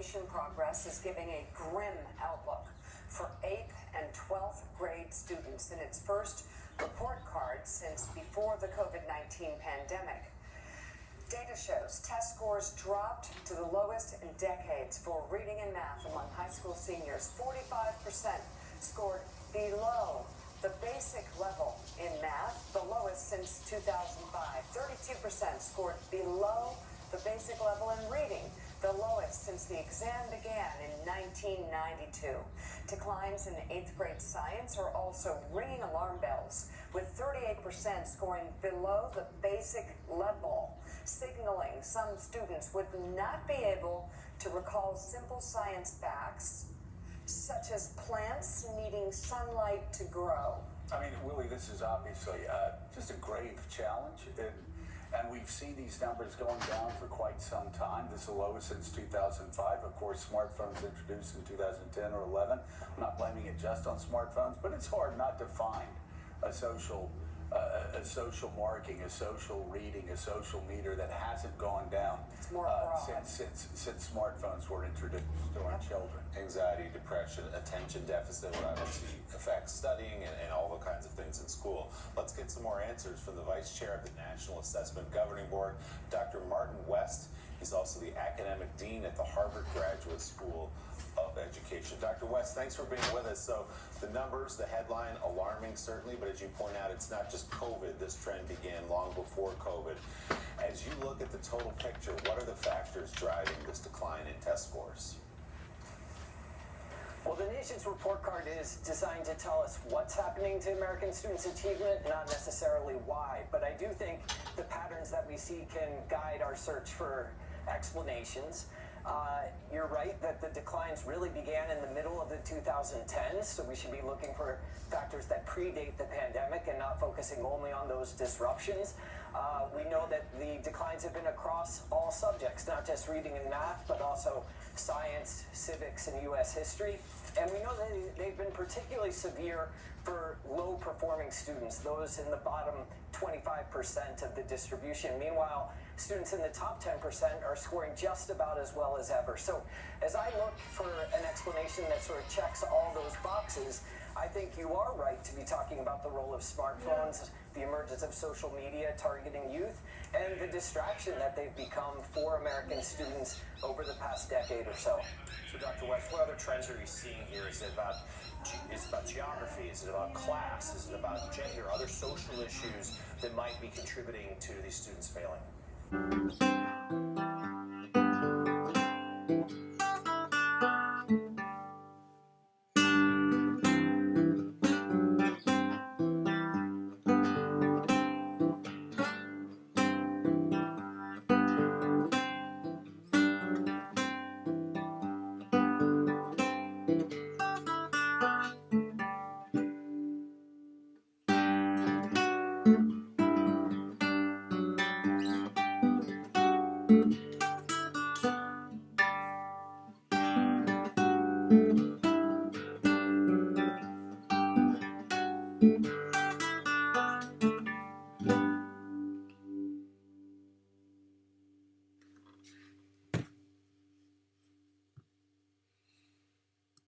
education progress is giving a grim outlook for 8th and 12th grade students in its first report card since before the COVID-19 pandemic. Data shows test scores dropped to the lowest in decades for reading and math among high school seniors. 45% scored below the basic level in math, the lowest since 2005. 32% scored below the basic level in reading, the lowest since the exam began in 1992. Declines in 8th grade science are also ringing alarm bells, with 38% scoring below the basic level, signaling some students would not be able to recall simple science facts, such as plants needing sunlight to grow. I mean, Willie, this is obviously just a grave challenge, and we've seen these numbers going down for quite some time. This is the lowest since 2005. Of course, smartphones introduced in 2010 or 11. I'm not blaming it just on smartphones, but it's hard not to find a social marking, a social reading, a social meter that hasn't gone down since smartphones were introduced to our children. Anxiety, depression, attention deficit, what I would see affects studying and all the kinds of things in school. Let's get some more answers from the Vice Chair of the National Assessment Governing Board, Dr. Martin West. He's also the Academic Dean at the Harvard Graduate School of Education. Dr. West, thanks for being with us. So the numbers, the headline, alarming certainly, but as you point out, it's not just COVID. This trend began long before COVID. As you look at the total picture, what are the factors driving this decline in test scores? Well, the nation's report card is designed to tell us what's happening to American students' achievement, not necessarily why. But I do think the patterns that we see can guide our search for explanations. You're right that the declines really began in the middle of the 2010s, so we should be looking for factors that predate the pandemic and not focusing only on those disruptions. We know that the declines have been across all subjects, not just reading and math, but also science, civics, and U.S. history. And we know that they've been particularly severe for low-performing students, those in the bottom 25% of the distribution. Meanwhile, students in the top 10% are scoring just about as well as ever. So as I look for an explanation that sort of checks all those boxes, I think you are right to be talking about the role of smartphones, the emergence of social media targeting youth, and the distraction that they've become for American students over the past decade or so. So, Dr. West, what other trends are you seeing here? Is it about geography? Is it about class? Is it about gender? Other social issues that might be contributing to these students failing?